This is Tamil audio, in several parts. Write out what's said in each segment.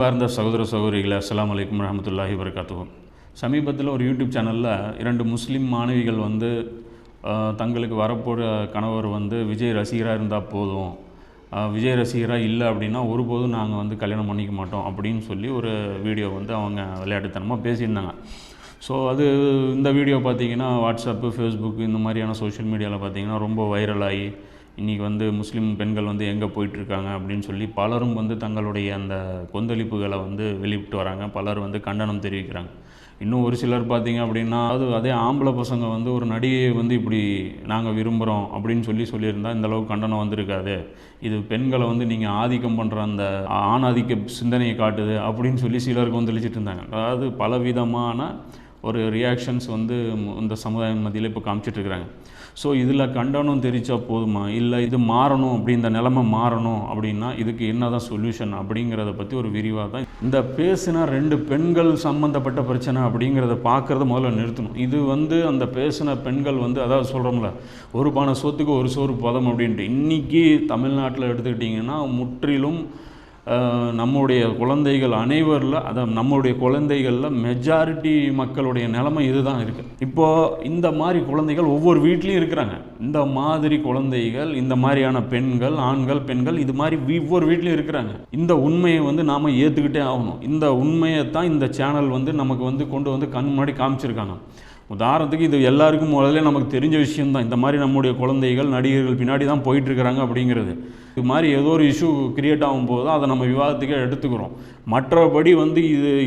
பார்ந்த சகோதர சகோதரிகளே, அஸ்ஸலாமு அலைக்கும் வரஹ்மத்துல்லாஹி வபரகாத்துஹு. சமீபத்தில் ஒரு யூடியூப் சேனலில் 2 முஸ்லீம் மாணவிகள் தங்களுக்கு வரப்போகிற கணவர் விஜய் ரசிகராக இருந்தால் போதும், விஜய் ரசிகராக இல்லை அப்படின்னா ஒருபோதும் நாங்கள் கல்யாணம் பண்ணிக்க மாட்டோம் அப்படின்னு சொல்லி ஒரு வீடியோ அவங்க விளையாட்டுத்தனமாக பேசியிருந்தாங்க. ஸோ இந்த வீடியோ பார்த்திங்கன்னா வாட்ஸ்அப்பு, ஃபேஸ்புக்கு இந்த மாதிரியான சோஷியல் மீடியாவில் பார்த்திங்கன்னா ரொம்ப வைரலாகி இன்றைக்கி முஸ்லீம் பெண்கள் எங்கே போயிட்டுருக்காங்க அப்படின்னு சொல்லி பலரும் தங்களுடைய அந்த கொந்தளிப்புகளை வெளியிட்டு வராங்க. பலர் கண்டனம் தெரிவிக்கிறாங்க. இன்னும் ஒரு சிலர் பார்த்திங்க அப்படின்னா அதே ஆம்பளை பசங்க ஒரு நடிகையை இப்படி நாங்கள் விரும்புகிறோம் அப்படின்னு சொல்லியிருந்தால் இந்தளவுக்கு கண்டனம் வந்திருக்காது. இது பெண்களை நீங்கள் ஆதிக்கம் பண்ணுற அந்த ஆணாதிக்க சிந்தனையை காட்டுது அப்படின்னு சொல்லி சிலர் கொந்தளிச்சிட்டு இருந்தாங்க. அதாவது பலவிதமான ஒரு ரியாக்ஷன்ஸ் இந்த சமுதாயம் மத்தியில் இப்போ காமிச்சிட்ருக்குறாங்க. ஸோ இதில் கண்டனம் தெரிவித்தா போதுமா, இல்லை இது மாறணும் அப்படி இந்த நிலைமை மாறணும் அப்படின்னா இதுக்கு என்ன தான் சொல்யூஷன் அப்படிங்கிறத பற்றி ஒரு விரிவாக தான் இந்த பேசின 2 பெண்கள் சம்மந்தப்பட்ட பிரச்சனை அப்படிங்கிறத பார்க்குறத முதல்ல நிறுத்தணும். இது அந்த பேசின பெண்கள் அதாவது சொல்கிறோம்ல, ஒரு பானை சொத்துக்கு ஒரு சோறு பதம் அப்படின்ட்டு. இன்றைக்கி தமிழ்நாட்டில் எடுத்துக்கிட்டிங்கன்னா முற்றிலும் நம்முடைய குழந்தைகள் நம்முடைய குழந்தைகளில் மெஜாரிட்டி மக்களுடைய நிலைமை இதுதான் இருக்குது. இப்போது இந்த மாதிரி குழந்தைகள் ஒவ்வொரு வீட்லேயும் இருக்கிறாங்க. இந்த மாதிரி குழந்தைகள், இந்த மாதிரியான பெண்கள், ஆண்கள், பெண்கள், இது மாதிரி ஒவ்வொரு வீட்லேயும் இருக்கிறாங்க. இந்த உண்மையை நாம் ஏற்றுக்கிட்டே ஆகணும். இந்த உண்மையை தான் இந்த சேனல் நமக்கு கொண்டு கண் முன்னாடி காமிச்சிருக்காங்க. உதாரணத்துக்கு இது எல்லாருக்கும் முதல்ல நமக்கு தெரிஞ்ச விஷயம்தான். இந்த மாதிரி நம்முடைய குழந்தைகள் நடிகர்கள் பின்னாடி தான் போயிட்டுருக்கிறாங்க அப்படிங்கிறது. இது மாதிரி ஏதோ ஒரு இஷ்யூ கிரியேட் ஆகும்போது அதை நம்ம விவாதத்துக்கே எடுத்துக்கிறோம். மற்றபடி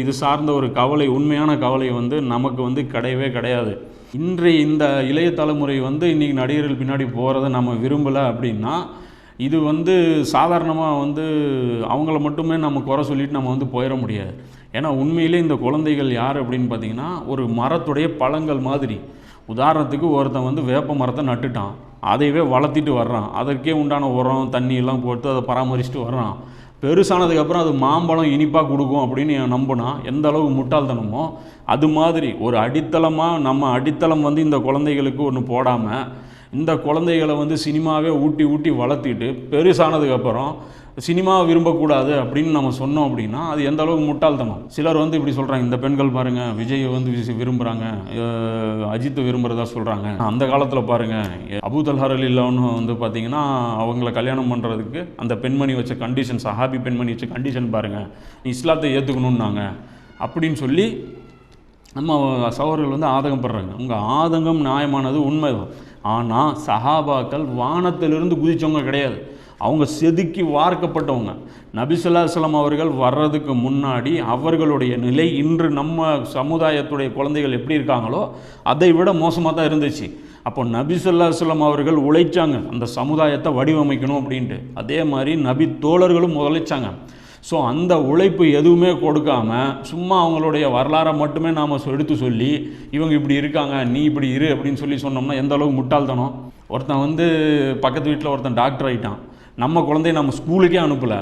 இது சார்ந்த ஒரு கவலை, உண்மையான கவலை நமக்கு கிடையவே கிடையாது. இன்றைய இந்த இளைய தலைமுறை இன்றைக்கி நடிகர்கள் பின்னாடி போகிறத நம்ம விரும்பலை அப்படின்னா இது சாதாரணமாக அவங்கள மட்டுமே நம்ம குறை சொல்லிட்டு நம்ம போயிட முடியாது. ஏன்னா உண்மையிலே இந்த குழந்தைகள் யார் அப்படின்னு பார்த்திங்கன்னா ஒரு மரத்துடைய பழங்கள் மாதிரி. உதாரணத்துக்கு ஒருத்தன் வேப்ப மரத்தை நட்டுட்டான், அதையவே வளர்த்திட்டு வர்றான், அதற்கே உண்டான உரம் தண்ணியெல்லாம் போட்டு அதை பராமரிச்சுட்டு வர்றான். பெருசானதுக்கப்புறம் அது மாம்பழம் இனிப்பாக கொடுக்கும் அப்படின்னு நம்பினா எந்த அளவுக்கு முட்டாள்தனமோ அது மாதிரி ஒரு அடித்தளமாக நம்ம அடித்தளம் இந்த குழந்தைகளுக்கு ஒன்று போடாமல் இந்த குழந்தைகளை சினிமாவே ஊட்டி வளர்த்திட்டு பெருசானதுக்கப்புறம் சினிமா விரும்பக்கூடாது அப்படின்னு நம்ம சொன்னோம் அப்படின்னா அது எந்த அளவுக்கு முட்டாள்தனம். சிலர் இப்படி சொல்கிறாங்க, இந்த பெண்கள் பாருங்கள் விஜயை விரும்புகிறாங்க, அஜித்தை விரும்புகிறதா சொல்கிறாங்க. அந்த காலத்தில் பாருங்கள் அபூதல்ஹர் ரலியல்லாஹு பார்த்திங்கன்னா அவங்கள கல்யாணம் பண்ணுறதுக்கு அந்த பெண்மணி வச்ச கண்டிஷன், சஹாபி பெண்மணி வச்ச கண்டிஷன் பாருங்கள், இஸ்லாத்தை ஏற்றுக்கணுன்னாங்க அப்படின்னு சொல்லி நம்ம சகோதரர்கள் ஆதங்கப்படுறாங்க. உங்கள் ஆதங்கம் நியாயமானது, உண்மைதான். ஆனால் சஹாபாக்கள் வானத்திலிருந்து குதித்தவங்க கிடையாது. அவங்க செதுக்கி வார்க்கப்பட்டவங்க. நபி ஸல்லல்லாஹு அலைஹி வஸல்லம் அவர்கள் வர்றதுக்கு முன்னாடி அவர்களுடைய நிலை இன்று நம்ம சமுதாயத்துடைய குழந்தைகள் எப்படி இருக்காங்களோ அதை விட மோசமாக தான் இருந்துச்சு. அப்போ நபி ஸல்லல்லாஹு அலைஹி வஸல்லம் அவர்கள் உழைச்சாங்க அந்த சமுதாயத்தை வடிவமைக்கணும் அப்படின்ட்டு. அதே மாதிரி நபி தோழர்களும் உழைச்சாங்க. ஸோ அந்த உழைப்பு எதுவுமே கொடுக்காமல் சும்மா அவங்களுடைய வரலாறை மட்டுமே நாம் எடுத்து சொல்லி இவங்க இப்படி இருக்காங்க, நீ இப்படி இரு அப்படின்னு சொன்னோம்னா எந்த அளவுக்கு முட்டாள்தனம். ஒருத்தன் பக்கத்து வீட்டில் ஒருத்தன் டாக்டர் ஆகிட்டான், நம்ம குழந்தைய நம்ம ஸ்கூலுக்கே அனுப்பலை,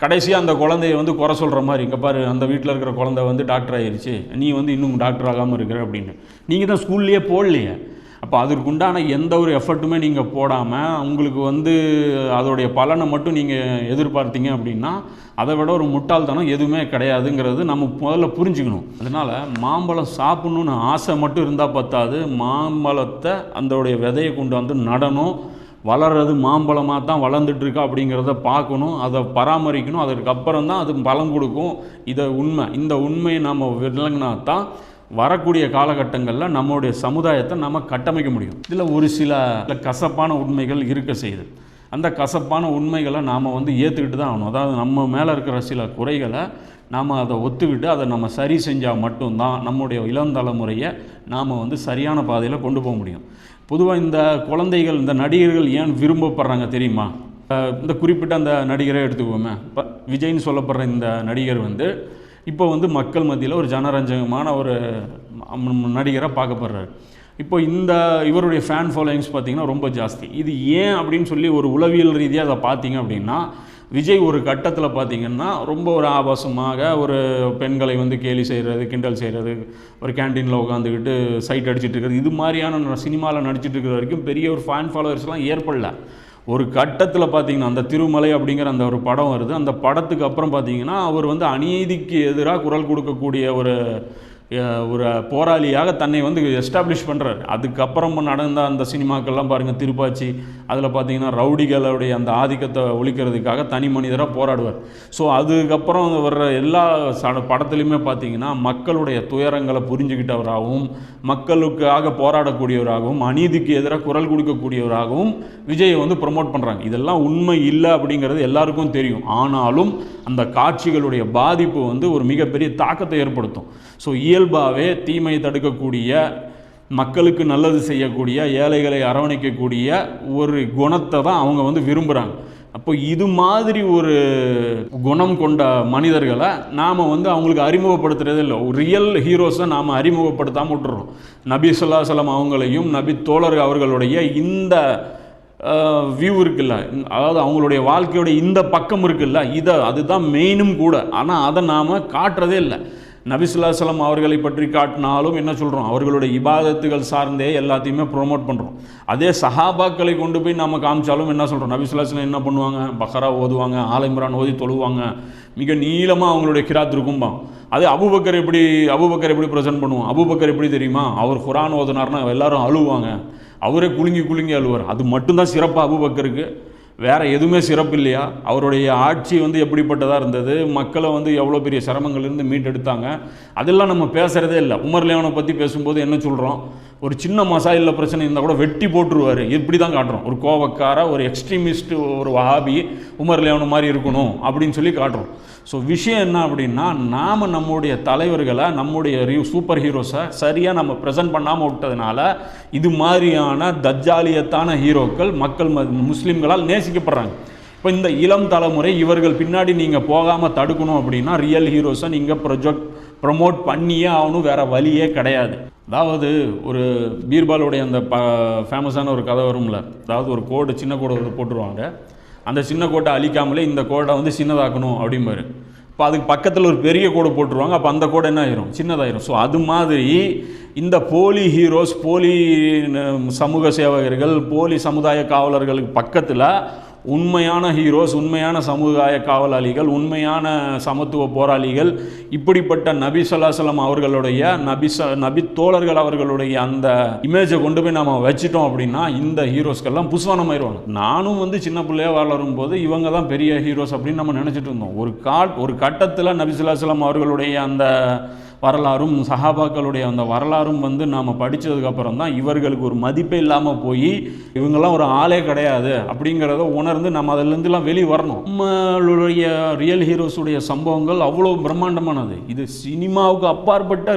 கடைசியாக அந்த குழந்தைய குறை சொல்கிற மாதிரி, இங்கே பாரு அந்த வீட்டில் இருக்கிற குழந்தை டாக்டர் ஆகிருச்சு, நீ இன்னும் டாக்டர் ஆகாமல் இருக்கிற அப்படின்னு. நீங்கள் தான் ஸ்கூல்லையே போடலையே. அப்போ அதற்குண்டான எந்த ஒரு எஃபர்ட்டுமே நீங்கள் போடாமல் உங்களுக்கு அதோடைய பலனை மட்டும் நீங்கள் எதிர்பார்த்தீங்க அப்படின்னா அதை விட ஒரு முட்டாள்தனம் எதுவுமே கிடையாதுங்கிறது நம்ம முதல்ல புரிஞ்சுக்கணும். அதனால் மாம்பழம் சாப்பிட்ணுன்னு ஆசை மட்டும் இருந்தால் பத்தாது, மாம்பழத்தை அதோடைய விதையை கொண்டு நடணும், வளர்றது மாம்பழமாக தான் வளர்ந்துட்டுருக்கா அப்படிங்கிறத பார்க்கணும், அதை பராமரிக்கணும், அதற்கப்புறம் தான் அது பலம் கொடுக்கும். இந்த உண்மையை நம்ம விளங்கினா தான் வரக்கூடிய காலகட்டங்களில் நம்முடைய சமுதாயத்தை நம்ம கட்டமைக்க முடியும். இதில் ஒரு சில கசப்பான உண்மைகள் இருக்க செய்யுது. அந்த கசப்பான உண்மைகளை நாம் ஏற்றுக்கிட்டு தான் ஆகணும். அதாவது நம்ம மேலே இருக்கிற சில குறைகளை நாம் அதை ஒத்துக்கிட்டு அதை நம்ம சரி செஞ்சால் மட்டும்தான் நம்முடைய இளம் தலைமுறையை நாம் சரியான பாதையில் கொண்டு போக முடியும். பொதுவாக இந்த குழந்தைகள், இந்த நடிகர்கள் ஏன் விரும்பப்படுறாங்க தெரியுமா? இந்த குறிப்பிட்ட அந்த நடிகரை எடுத்துக்குவோமே, இப்போ விஜய்னு சொல்லப்படுற இந்த நடிகர் இப்போ மக்கள் மத்தியில் ஒரு ஜனரஞ்சகமான ஒரு நடிகராக பார்க்கப்படுறாரு. இப்போ இவருடைய ஃபேன் ஃபாலோயிங்ஸ் பார்த்திங்கன்னா ரொம்ப ஜாஸ்தி. இது ஏன் அப்படின்னு சொல்லி ஒரு உளவியல் ரீதியாக அதை பார்த்தீங்க அப்படின்னா, விஜய் ஒரு கட்டத்தில் பார்த்திங்கன்னா ரொம்ப ஒரு ஆபாசமாக ஒரு பெண்களை கேலி செய்கிறது, கிண்டல் செய்கிறது, ஒரு கேன்டீனில் உட்காந்துக்கிட்டு சைட் அடிச்சுட்டு இருக்கிறது, இது மாதிரியான சினிமாவில் நடிச்சிட்டு இருக்கிற வரைக்கும் பெரிய ஒரு ஃபேன் ஃபாலோவர்ஸ்லாம் ஏற்படல. ஒரு கட்டத்தில் பார்த்தீங்கன்னா அந்த திருமலை அப்படிங்கிற அந்த ஒரு படம் வருது. அந்த படத்துக்கு அப்புறம் பார்த்தீங்கன்னா அவர் வந்து அநீதிக்கு எதிராக குரல் கொடுக்கக்கூடிய ஒரு போராளியாக தன்னை வந்து எஸ்டாப்ளிஷ் பண்ணுறாரு. அதுக்கப்புறம் நடந்த அந்த சினிமாக்கள்லாம் பாருங்கள், திருப்பாச்சி, அதில் பார்த்தீங்கன்னா ரவுடிகளுடைய அந்த ஆதிக்கத்தை ஒழிக்கிறதுக்காக தனி மனிதராக போராடுவார். ஸோ அதுக்கப்புறம் வர்ற எல்லா படத்துலையுமே பார்த்தீங்கன்னா மக்களுடைய துயரங்களை புரிஞ்சுக்கிட்டவராகவும், மக்களுக்காக போராடக்கூடியவராகவும், அநீதிக்கு எதிராக குரல் கொடுக்கக்கூடியவராகவும் விஜயை வந்து ப்ரமோட் பண்ணுறாங்க. இதெல்லாம் உண்மை இல்லை அப்படிங்கிறது எல்லாருக்கும் தெரியும். ஆனாலும் அந்த காட்சிகளுடைய பாதிப்பு வந்து ஒரு மிகப்பெரிய தாக்கத்தை ஏற்படுத்தும். ஸோ இயல்பாகவே தீமையை தடுக்கக்கூடிய, மக்களுக்கு நல்லது செய்யக்கூடிய, ஏழைகளை அரவணைக்கக்கூடிய ஒரு குணத்தை தான் அவங்க வந்து விரும்புகிறாங்க. அப்போ இது மாதிரி ஒரு குணம் கொண்ட மனிதர்களை நாம் வந்து அவங்களுக்கு அறிமுகப்படுத்துறதே இல்லை. ரியல் ஹீரோஸை நாம் அறிமுகப்படுத்தாமல் விட்டுறோம். நபி ஸல்லல்லாஹு அலைஹி வஸல்லம் அவங்களையும் நபி தோழர் அவர்களுடைய இந்த வியூ இருக்குல்ல, அதாவது அவங்களுடைய வாழ்க்கையோட இந்த பக்கம் இருக்குல்ல, அதுதான் மெயினும் கூட. ஆனால் அதை நாம் காட்டுறதே இல்லை. நபி ஸல்லல்லாஹு அலைஹி வஸல்லம் அவர்களை பற்றி காட்டினாலும் என்ன சொல்கிறோம், அவர்களுடைய இபாதத்துகள் சார்ந்தே எல்லாத்தையுமே ப்ரொமோட் பண்ணுறோம். அதே சஹாபாக்களை கொண்டு போய் நம்ம காமிச்சாலும் என்ன சொல்கிறோம், நபி ஸல்லல்லாஹு அலைஹி வஸல்லம் என்ன பண்ணுவாங்க, பக்ரா ஓதுவாங்க, ஆல இம்ரான் ஓதி தொழுவாங்க, மிக நீளமாக அவங்களுடைய கிராத் இருக்கும்பான். அதே அபூபக்கர் எப்படி ப்ரெசென்ட் பண்ணுவோம், அபூபக்கர் எப்படி தெரியுமா, அவர் குர்ஆன் ஓதுனார்னா எல்லாரும் அழுவாங்க, அவரே குலுங்கி அழுவார். அது மட்டும்தான் சிறப்பு அபூபக்கருக்கு, வேறு எதுவுமே சிறப்பு இல்லையா? அவருடைய ஆட்சி வந்து எப்படிப்பட்டதாக இருந்தது, மக்களை வந்து எவ்வளோ பெரிய சிரமங்கள்லேருந்து மீட்டெடுத்தாங்க, அதெல்லாம் நம்ம பேசுகிறதே இல்லை. உமர் லியானை பற்றி பேசும்போது என்ன சொல்கிறோம், ஒரு சின்ன மசாயில் பிரச்சனை இருந்தால் கூட வெட்டி போட்டுருவார், இப்படி தான் காட்டுறோம். ஒரு கோவக்கார, ஒரு எக்ஸ்ட்ரீமிஸ்ட், ஒரு வஹாபி உமர் லியானை மாதிரி இருக்கணும் அப்படின்னு சொல்லி காட்டுறோம். ஸோ விஷயம் என்ன அப்படின்னா, நாம் நம்முடைய தலைவர்களை, நம்முடைய சூப்பர் ஹீரோஸை சரியாக நம்ம ப்ரெசென்ட் பண்ணாமல் விட்டதுனால இது மாதிரியான தஜ்ஜாலியத்தான ஹீரோக்கள் மக்கள் முஸ்லீம்களால் நேசிக்கப்படுறாங்க. இப்போ இந்த இளம் தலைமுறை இவர்கள் பின்னாடி நீங்கள் போகாமல் தடுக்கணும் அப்படின்னா ரியல் ஹீரோஸை நீங்கள் ப்ரமோட் பண்ணியே ஆகணும், வேறு வழியே கிடையாது. அதாவது ஒரு பீர்பாலுடைய அந்த ஃபேமஸான ஒரு கதை வரும்ல, அதாவது ஒரு கோடு, சின்ன கோடு போட்டுருவாங்க, அந்த சின்ன கோட்டை அழிக்காமலே இந்த கோடை வந்து சின்னதாக்கணும் அப்படிம்பாரு. இப்போ அதுக்கு பக்கத்தில் ஒரு பெரிய கோடை போட்டுருவாங்க, அப்போ அந்த கோடை என்ன ஆயிரும், சின்னதாயிரும். ஸோ அது மாதிரி இந்த போலி ஹீரோஸ், போலி சமூக சேவகர்கள், போலி சமுதாய காவலர்களுக்கு பக்கத்தில் உண்மையான ஹீரோஸ், உண்மையான சமுதாய காவலாளிகள், உண்மையான சமத்துவ போராளிகள், இப்படிப்பட்ட நபி ஸல்லல்லாஹு அலைஹி வஸல்லம் அவர்களுடைய நபி தோழர்கள் அவர்களுடைய அந்த இமேஜை கொண்டு போய் நம்ம வச்சிட்டோம் அப்படின்னா இந்த ஹீரோஸ்கெல்லாம் புஸ்வானமாயிருவாங்க. நானும் வந்து சின்ன பிள்ளையாக வளரும் போது இவங்க தான் பெரிய ஹீரோஸ் அப்படின்னு நம்ம நினச்சிட்டு இருந்தோம். ஒரு கட்டத்தில் நபி ஸல்லல்லாஹு அலைஹி வஸல்லம் அவர்களுடைய அந்த வரலாறும் சஹாபாக்களுடைய அந்த வரலாறும் வந்து நாம் படித்ததுக்கப்புறம் தான் இவர்களுக்கு ஒரு மதிப்பே இல்லாமல் போய் இவங்கெல்லாம் ஒரு ஆளே கிடையாது அப்படிங்கிறத உணர்ந்து நம்ம அதிலேருந்துலாம் வெளியே வரணும். நம்மளுடைய ரியல் ஹீரோஸுடைய சம்பவங்கள் அவ்வளோ பிரம்மாண்டமானது. இது சினிமாவுக்கு அப்பாற்பட்ட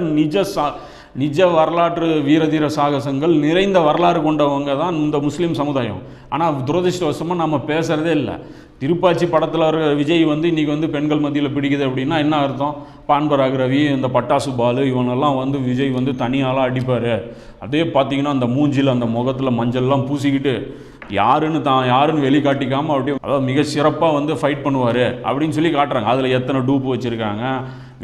நிஜ வரலாற்று வீரதீர சாகசங்கள் நிறைந்த வரலாறு கொண்டவங்க தான் இந்த முஸ்லீம் சமுதாயம். ஆனால் துரதிருஷ்டவசமாக நம்ம பேசுகிறதே இல்லை. திருப்பாச்சி படத்தில் விஜய் வந்து இன்றைக்கி வந்து பெண்கள் மத்தியில் பிடிக்குது அப்படின்னா என்ன அர்த்தம், பான்பராக் ரவி, இந்த பட்டாசு பாலு, இவனெல்லாம் வந்து விஜய் வந்து தனியாலாம் அடிப்பார். அதே பார்த்திங்கன்னா அந்த மூஞ்சில் அந்த முகத்தில் மஞ்சள்லாம் பூசிக்கிட்டு யாருன்னு வெளிக்காட்டிக்காமல் அப்படியே அதாவது மிக சிறப்பாக வந்து ஃபைட் பண்ணுவார் அப்படின்னு சொல்லி காட்டுறாங்க. அதில் எத்தனை டூப்பு வச்சுருக்காங்க.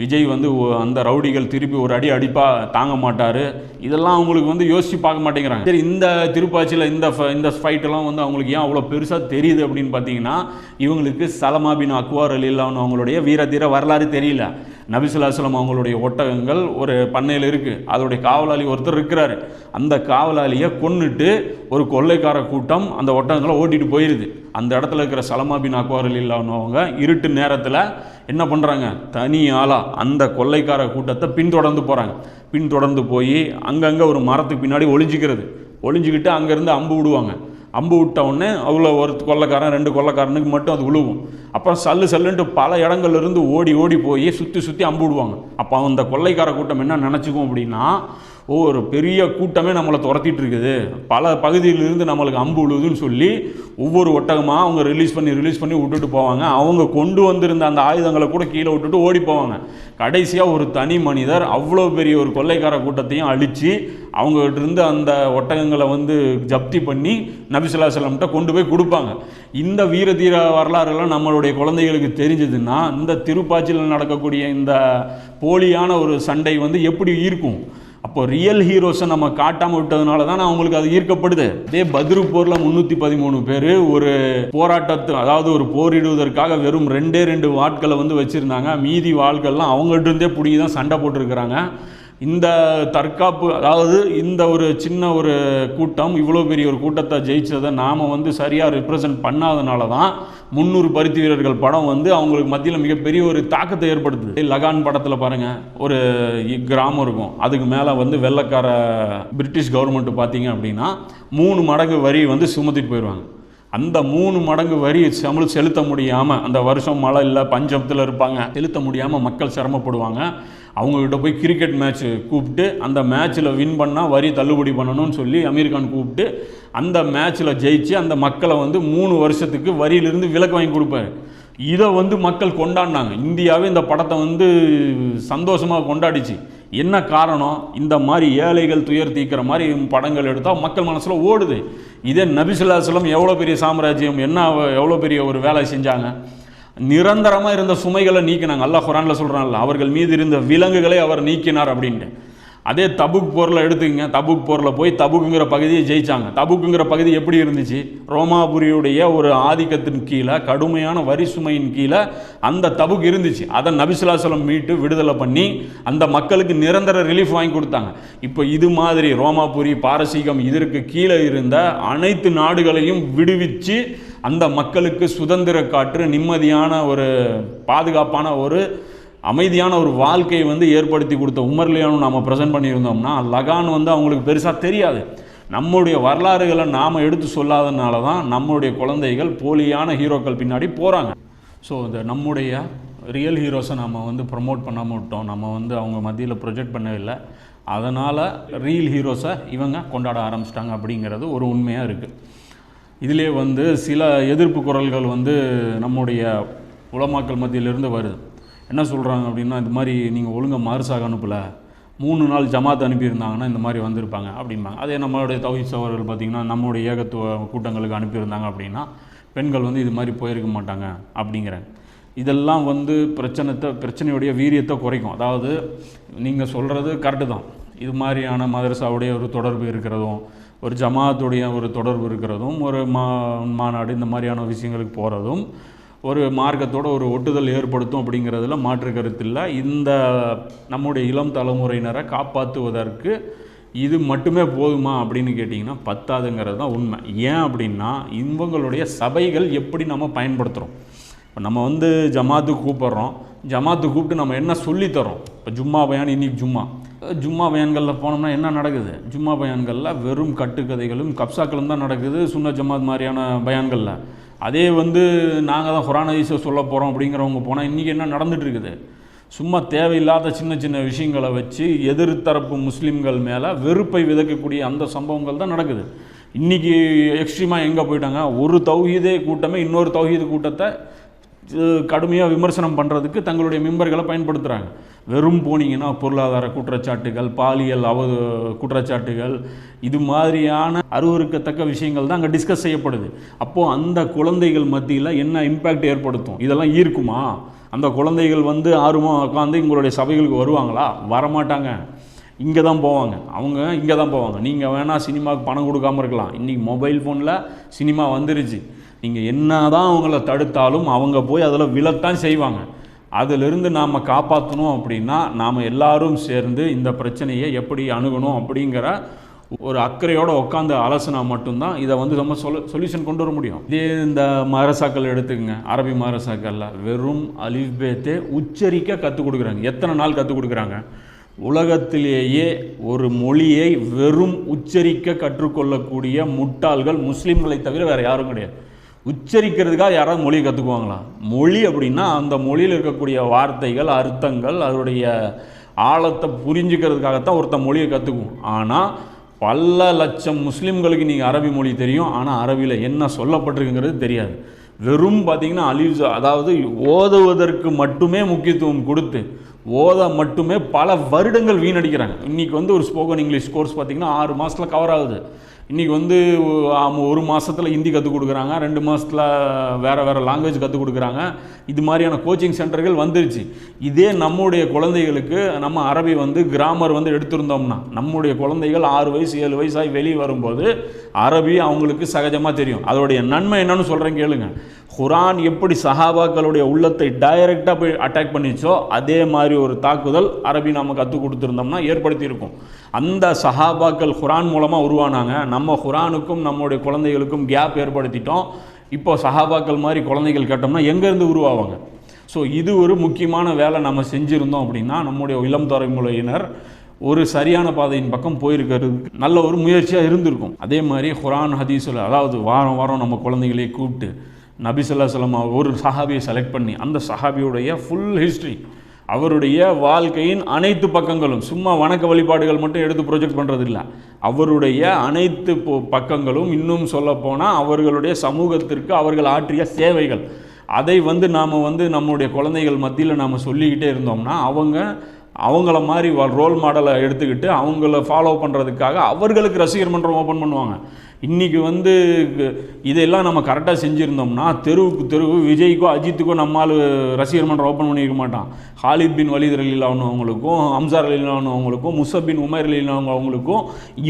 விஜய் வந்து அந்த ரவுடிகள் திருப்பி ஒரு அடி அடிப்பா தாங்க மாட்டார். இதெல்லாம் அவங்களுக்கு வந்து யோசித்து பார்க்க மாட்டேங்கிறாங்க. சரி, இந்த திருப்பாச்சியில் இந்த ஃபைட்டெல்லாம் வந்து அவங்களுக்கு ஏன் அவ்வளோ பெருசாக தெரியுது அப்படின்னு பார்த்தீங்கன்னா, இவங்களுக்கு சலமா பின் அக்வா ரலியல்லாஹு அவங்களுடைய வீரதீர வரலாறு தெரியல. நபி ஸல்லல்லாஹு அலைஹி வஸல்லம் அவங்களுடைய ஒட்டகங்கள் ஒரு பண்ணையில் இருக்குது, அதோடைய காவலாளி ஒருத்தர் இருக்கிறாரு. அந்த காவலாளியை கொன்னுட்டு ஒரு கொள்ளைக்கார கூட்டம் அந்த ஒட்டகங்களை ஓட்டிட்டு போயிடுது. அந்த இடத்துல இருக்கிற சலமா பின் அக்வா ரலியல்லாஹு அவங்க இருட்டு நேரத்தில் என்ன பண்ணுறாங்க, தனி ஆளாக அந்த கொள்ளைக்கார கூட்டத்தை பின்தொடர்ந்து போய் அங்கங்கே ஒரு மரத்துக்கு பின்னாடி ஒளிஞ்சிக்கிட்டு அங்கேருந்து அம்பு விடுவாங்க. அம்பு விட்ட உடனே அவ்வளோ ஒரு கொள்ளைக்காரன் 2 கொள்ளைக்காரனுக்கு மட்டும் அது விழுவும். அப்புறம் சல்லுன்ட்டு பல இடங்கள்லேருந்து ஓடி போய் சுற்றி அம்பு விடுவாங்க. அப்போ அந்த கொள்ளைக்கார கூட்டம் என்ன நினச்சிக்கும் அப்படின்னா, ஒரு பெரிய கூட்டமே நம்மளை துரத்திட்டு இருக்குது, பல பகுதியிலிருந்து நம்மளுக்கு அம்பு விழுதுன்னு சொல்லி ஒவ்வொரு ஒட்டகமாக அவங்க ரிலீஸ் பண்ணி விட்டுட்டு போவாங்க. அவங்க கொண்டு வந்திருந்த அந்த ஆயுதங்களை கூட கீழே விட்டுட்டு ஓடி போவாங்க. கடைசியாக ஒரு தனி மனிதர் அவ்வளோ பெரிய ஒரு கொள்ளைக்கார கூட்டத்தையும் அழித்து அவங்ககிட்ட இருந்து அந்த ஒட்டகங்களை வந்து ஜப்தி பண்ணி நபி ஸல்லல்லாஹு அலைஹி வஸல்லம்கிட்ட கொண்டு போய் கொடுப்பாங்க. இந்த வீரதீர வரலாறுலாம் நம்மளுடைய குழந்தைகளுக்கு தெரிஞ்சதுன்னா இந்த திருப்பாச்சியில் நடக்கக்கூடிய இந்த போலியான ஒரு சண்டை வந்து எப்படி இருக்கும், அப்போ ரியல் ஹீரோஸை நம்ம காட்டாமல் விட்டதுனால தான் அவங்களுக்கு அது ஈர்க்கப்படுது. இதே பத்ரு போரில் 313 பேர் ஒரு போராட்டத்து, அதாவது ஒரு போரிடுவதற்காக வெறும் 2 வாட்களை வந்து வச்சுருந்தாங்க. மீதி வாள்கள்லாம் அவங்கள்ட்ட இருந்தே பிடிங்கி தான் சண்டை போட்டிருக்கிறாங்க. இந்த தற்காப்பு, அதாவது இந்த ஒரு சின்ன ஒரு கூட்டம் இவ்வளோ பெரிய ஒரு கூட்டத்தை ஜெயிச்சதை நாம் வந்து சரியாக ரெப்ரசன்ட் பண்ணாதனால தான் 300 பருத்தி வீரர்கள் படம் வந்து அவங்களுக்கு மத்தியில் மிகப்பெரிய ஒரு தாக்கத்தை ஏற்படுத்துது. லகான் படத்தில் பாருங்கள், ஒரு கிராமம் இருக்கும், அதுக்கு மேலே வந்து வெள்ளைக்கார பிரிட்டிஷ் கவர்மெண்ட்டு பார்த்தீங்க அப்படின்னா 3 மடங்கு வரி வந்து சுமத்திட்டு போயிடுவாங்க. அந்த 3 மடங்கு வரி செலுத்த முடியாமல், அந்த வருஷம் மழை இல்லை, பஞ்சத்தில் இருப்பாங்க, செலுத்த முடியாமல் மக்கள் சிரமப்படுவாங்க. அவங்கக்கிட்ட போய் கிரிக்கெட் மேட்ச் கூப்பிட்டு அந்த மேட்ச்சில் வின் பண்ணால் வரி தள்ளுபடி பண்ணணும்னு சொல்லி அமீர் கான் கூப்பிட்டு அந்த மேட்ச்சில் ஜெயிச்சு அந்த மக்களை வந்து 3 வருஷத்துக்கு வரியிலிருந்து விலக்கு வாங்கி கொடுப்பாரு. இதை வந்து மக்கள் கொண்டாடினாங்க. இந்தியாவே இந்த படத்தை வந்து சந்தோஷமாக கொண்டாடிச்சு. என்ன காரணம்? இந்த மாதிரி ஏழைகள் துயர் தீக்கிற மாதிரி படங்கள் எடுத்தால் மக்கள் மனசில் ஓடுது. இதே நபி ஸல்லல்லாஹு அலைஹி வஸல்லம் எவ்வளோ பெரிய சாம்ராஜ்யம், எவ்வளோ பெரிய ஒரு வேலை செஞ்சாங்க. நிரந்தரமாக இருந்த சுமைகளை நீக்கினாங்க. அல்லாஹ் குர்ஆன்ல சொல்கிறான்ல, அவர்கள் மீது இருந்த விலங்குகளை அவர் நீக்கினார் அப்படின்ட்டு. அதே தபுக் போரில் எடுத்துக்கங்க. தபுக் போரில் போய் தபுக்குங்கிற பகுதியை ஜெயித்தாங்க. தபுக்குங்கிற பகுதி எப்படி இருந்துச்சு? ரோமாபுரியுடைய ஒரு ஆதிக்கத்தின் கீழே, கடுமையான வரி சுமையின் கீழே அந்த தபுக் இருந்துச்சு. அதை நபி ஸல்லல்லாஹு அலைஹி வஸல்லம் மீட்டு விடுதலை பண்ணி அந்த மக்களுக்கு நிரந்தர ரிலீஃப் வாங்கி கொடுத்தாங்க. இப்போ இது மாதிரி ரோமாபுரி, பாரசீகம் இதற்கு கீழே இருந்த அனைத்து நாடுகளையும் விடுவிச்சு அந்த மக்களுக்கு சுதந்திர காற்று, நிம்மதியான ஒரு பாதுகாப்பான ஒரு அமைதியான ஒரு வாழ்க்கையை வந்து ஏற்படுத்தி கொடுத்த உமர்லியானும் நாம் ப்ரெசென்ட் பண்ணியிருந்தோம்னா, லகான் வந்து அவங்களுக்கு பெருசாக தெரியாது. நம்முடைய வரலாறுகளை நாம் எடுத்து சொல்லாதனால தான் நம்முடைய குழந்தைகள் போலியான ஹீரோக்கள் பின்னாடி போகிறாங்க. ஸோ இந்த நம்முடைய ரியல் ஹீரோஸை நம்ம வந்து ப்ரமோட் பண்ணாமல் விட்டோம், நம்ம வந்து அவங்க மத்தியில் ப்ரொஜெக்ட் பண்ணவில்லை. அதனால் ரியல் ஹீரோஸை இவங்க கொண்டாட ஆரம்பிச்சிட்டாங்க அப்படிங்கிறது ஒரு உண்மையாக இருக்குது. இதிலே வந்து சில எதிர்ப்பு குரல்கள் வந்து நம்முடைய உலமாக்கள் மத்தியிலிருந்து வருது. என்ன சொல்கிறாங்க அப்படின்னா, இந்த மாதிரி நீங்கள் ஒழுங்காக மார்சாக அனுப்பலை, 3 நாள் ஜமாத் அனுப்பியிருந்தாங்கன்னா இந்த மாதிரி வந்திருப்பாங்க அப்படிம்பாங்க. அதே நம்மளுடைய தௌஹீத் சகோதரர்கள் பார்த்திங்கன்னா, நம்மளுடைய ஏகத்துவ கூட்டங்களுக்கு அனுப்பியிருந்தாங்க அப்படின்னா பெண்கள் வந்து இது மாதிரி போயிருக்க மாட்டாங்க அப்படிங்கிறாங்க. இதெல்லாம் வந்து பிரச்சனையுடைய வீரியத்தை குறைக்கும். அதாவது நீங்கள் சொல்கிறது கரெக்டு தான். இது மாதிரியான மதரசாவுடைய ஒரு தொடர்பு இருக்கிறதும், ஒரு ஜமாத்துடைய ஒரு தொடர்பு இருக்கிறதும், ஒரு மாநாடு இந்த மாதிரியான விஷயங்களுக்கு போகிறதும் ஒரு மார்க்கத்தோட ஒரு ஒட்டுதல் ஏற்படுத்தும் அப்படிங்கிறதுல மாற்று கருத்து இல்லை. இந்த நம்முடைய இளம் தலைமுறையினரை காப்பாற்றுவதற்கு இது மட்டுமே போதுமா அப்படின்னு கேட்டிங்கன்னா பத்தாதுங்கிறது தான் உண்மை. ஏன் அப்படின்னா, இவங்களுடைய சபைகள் எப்படி நம்ம பயன்படுத்துகிறோம். இப்போ நம்ம வந்து ஜமாத்துக்கு கூப்பிட்றோம், ஜமாத்துக்கு கூப்பிட்டு நம்ம என்ன சொல்லித்தரோம். இப்போ ஜும்மா பயான், இன்றைக்கி ஜும்மா பயான்களில் போனோம்னா என்ன நடக்குது? ஜும்மா பயான்களில் வெறும் கட்டுக்கதைகளும் கப்சாக்களும் தான் நடக்குது சுன்ன ஜமாத் மாதிரியான பயான்களில். அதே வந்து நாங்கள் தான் குர்ஆன் ஹதீஸை சொல்ல போகிறோம் அப்படிங்கிறவங்க போனால் இன்றைக்கி என்ன நடந்துகிட்டு இருக்குது? சும்மா தேவையில்லாத சின்ன விஷயங்களை வச்சு எதிர்த்தரப்பு முஸ்லீம்கள் மேலே வெறுப்பை விதைக்கக்கூடிய அந்த சம்பவங்கள் தான் நடக்குது. இன்றைக்கி எக்ஸ்ட்ரீமாக எங்கே போயிட்டாங்க? ஒரு தௌஹீதே கூட்டமே இன்னொரு தௌஹீது கூட்டத்தை கடுமையாக விமர்சனம் பண்ணுறதுக்கு தங்களுடைய மெம்பர்களை பயன்படுத்துகிறாங்க. வெறும் போனீங்கன்னா பொருளாதார குற்றச்சாட்டுகள், பாலியல் குற்றச்சாட்டுகள், இது மாதிரியான அருவருக்கத்தக்க விஷயங்கள் தான் அங்கே டிஸ்கஸ் செய்யப்படுது. அப்போது அந்த குழந்தைகள் மத்தியில் என்ன இம்பேக்ட் ஏற்படுத்தும்? இதெல்லாம் ஈர்க்குமா? அந்த குழந்தைகள் வந்து ஆர்வமாக உட்காந்து உங்களுடைய சபைகளுக்கு வருவாங்களா? வரமாட்டாங்க. இங்கே தான் போவாங்க. அவங்க இங்கே தான் போவாங்க. நீங்கள் வேணால் சினிமாவுக்கு பணம் கொடுக்காமல் இருக்கலாம். இன்றைக்கி மொபைல் ஃபோனில் சினிமா வந்துருச்சு. நீங்கள் என்ன தான் அவங்கள தடுத்தாலும் அவங்க போய் அதில் விழத்தான் செய்வாங்க. அதிலிருந்து நாம் காப்பாற்றணும் அப்படின்னா நாம் எல்லாரும் சேர்ந்து இந்த பிரச்சனையை எப்படி அணுகணும் அப்படிங்கிற ஒரு அக்கறையோடு உட்காந்து அலசினா மட்டும்தான் இதை வந்து நம்ம சொல்யூஷன் கொண்டு வர முடியும். இதே இந்த மதரசாக்கள் எடுத்துக்கங்க. அரபி மதரசாக்களில் வெறும் அலிஃப் பேத்தே உச்சரிக்க கற்றுக் கொடுக்குறாங்க. எத்தனை நாள் கற்றுக் கொடுக்குறாங்க? உலகத்திலேயே ஒரு மொழியை வெறும் உச்சரிக்க கற்றுக்கொள்ளக்கூடிய முட்டாள்கள் முஸ்லீம்களை தவிர வேறு யாரும் கிடையாது. உச்சரிக்கிறதுக்காக யாராவது மொழியை கற்றுக்குவாங்களா? மொழி அப்படின்னா அந்த மொழியில் இருக்கக்கூடிய வார்த்தைகள், அர்த்தங்கள், அதனுடைய ஆழத்தை புரிஞ்சுக்கிறதுக்காகத்தான் ஒருத்தன் மொழியை கற்றுக்குவோம். ஆனால் பல லட்சம் முஸ்லீம்களுக்கு நீங்கள் அரபி மொழி தெரியும், ஆனால் அரபியில் என்ன சொல்லப்பட்டிருக்குங்கிறது தெரியாது. வெறும் பார்த்திங்கன்னா அதாவது ஓதுவதற்கு மட்டுமே முக்கியத்துவம் கொடுத்து ஓத மட்டுமே பல வருடங்கள் வீணடிக்கிறாங்க. இன்றைக்கி வந்து ஒரு ஸ்போக்கன் இங்கிலீஷ் கோர்ஸ் பார்த்திங்கன்னா 6 மாதத்தில் கவர் ஆகுது. இன்றைக்கி வந்து ஒரு மாதத்தில் ஹிந்தி கற்றுக் கொடுக்குறாங்க, 2 மாதத்தில் வேறு லாங்குவேஜ் கற்றுக் கொடுக்குறாங்க. இது மாதிரியான கோச்சிங் சென்டர்கள் வந்துருச்சு. இதே நம்முடைய குழந்தைகளுக்கு நம்ம அரபி வந்து கிராமர் வந்து எடுத்திருந்தோம்னா, நம்முடைய குழந்தைகள் 6 வயசு 7 வயசாகி வெளியே வரும்போது அரபி அவங்களுக்கு சகஜமாக தெரியும். அதோடைய நன்மை என்னன்னு சொல்கிறேன் கேளுங்க. குர்ஆன் எப்படி சஹாபாக்களுடைய உள்ளத்தை டைரெக்டாக போய் அட்டாக் பண்ணிச்சோ அதே மாதிரி ஒரு தாக்குதல் அரபி நம்ம கற்றுக் கொடுத்துருந்தோம்னா ஏற்படுத்தியிருக்கும். அந்த சஹாபாக்கள் குர்ஆன் மூலமாக உருவானாங்க. நம்ம குர்ஆனுக்கும் நம்முடைய குழந்தைகளுக்கும் கேப் ஏற்படுத்திட்டோம். இப்போ சஹாபாக்கள் மாதிரி குழந்தைகள் கேட்டோம்னா எங்கேருந்து உருவாவாங்க? ஸோ இது ஒரு முக்கியமான வேலை நம்ம செஞ்சுருந்தோம் அப்படின்னா நம்முடைய இளம் தலைமுறையினர் ஒரு சரியான பாதையின் பக்கம் போயிருக்கிறது நல்ல ஒரு முயற்சியாக இருந்திருக்கும். அதே மாதிரி குர்ஆன் ஹதீஸில், அதாவது வாரம் வாரம் நம்ம குழந்தைகளை கூப்பிட்டு நபி ஸல்லல்லாஹு அலைஹி வஸல்லம் ஒரு சஹாபியை செலக்ட் பண்ணி அந்த சஹாபியுடைய ஃபுல் ஹிஸ்ட்ரி, அவருடைய வாழ்க்கையின் அனைத்து பக்கங்களும், சும்மா வணக்க வழிபாடுகள் மட்டும் எடுத்து ப்ரொஜெக்ட் பண்ணுறது இல்லை, அவருடைய அனைத்து பக்கங்களும், இன்னும் சொல்லப்போனால் அவர்களுடைய சமூகத்திற்கு அவர்கள் ஆற்றிய சேவைகள், அதை வந்து நாம் வந்து நம்முடைய குழந்தைகள் மத்தியில் நாம் சொல்லிக்கிட்டே இருந்தோம்னா அவங்கள மாதிரி ரோல் மாடலை எடுத்துக்கிட்டு அவங்கள ஃபாலோ பண்ணுறதுக்காக அவர்களுக்கு ரசிகர் மன்றம் ஓப்பன் பண்ணுவாங்க. இன்றைக்கி வந்து இதெல்லாம் நம்ம கரெக்டாக செஞ்சுருந்தோம்னா தெருவுக்கு தெருவு விஜய்க்கோ அஜித்துக்கோ நம்மால் ரசிகர் மன்றம் ஓப்பன் பண்ணியிருக்க மாட்டான். ஹாலித் பின் வலீத் ரலியல்லாஹு அவங்களுக்கும், ஹம்சார் ரலியல்லாஹு அவங்களுக்கும், முஸப் பின் உமைர் ரலியல்லாஹு அவங்களுக்கும்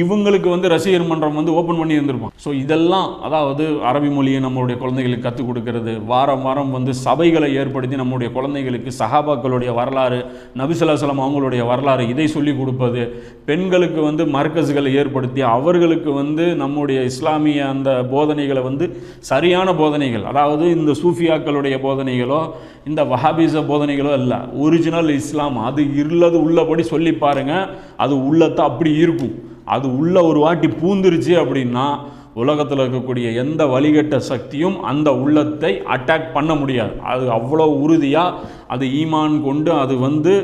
இவங்களுக்கு வந்து ரசிகர் மன்றம் வந்து ஓப்பன் பண்ணி இருந்திருப்பான். ஸோ இதெல்லாம், அதாவது அரபி மொழியை நம்மளுடைய குழந்தைகளுக்கு கற்றுக் கொடுக்கறது, வாரம் வாரம் வந்து சபைகளை ஏற்படுத்தி நம்முடைய குழந்தைகளுக்கு சஹாபாக்களுடைய வரலாறு, நபி ஸல்லல்லாஹு அலைஹி வஸல்லம் அவங்களுடைய வரலாறு இதை சொல்லிக் கொடுப்பது, பெண்களுக்கு வந்து மர்கஸ்களை ஏற்படுத்தி அவர்களுக்கு வந்து நம்முடைய இஸ்லாமிய அந்த போதனைகளை வந்து சரியான போதனைகள், அதாவது இந்த சூஃபியாக்களுடைய போதனைகளோ இந்த வஹாபிச போதனைகளோ இல்லை, ஒரிஜினல் இஸ்லாம் அது இல்லது உள்ளபடி சொல்லி பாருங்க. அது உள்ளத்தை அப்படி இருக்கும். அது உள்ள ஒரு வாட்டி பூந்துருச்சு அப்படின்னா உலகத்தில் இருக்கக்கூடிய எந்த வழிகட்ட சக்தியும் அந்த உள்ளத்தை அட்டாக் பண்ண முடியாது. அது அவ்வளோ உறுதியாக அது ஈமான் கொண்டு அது வந்து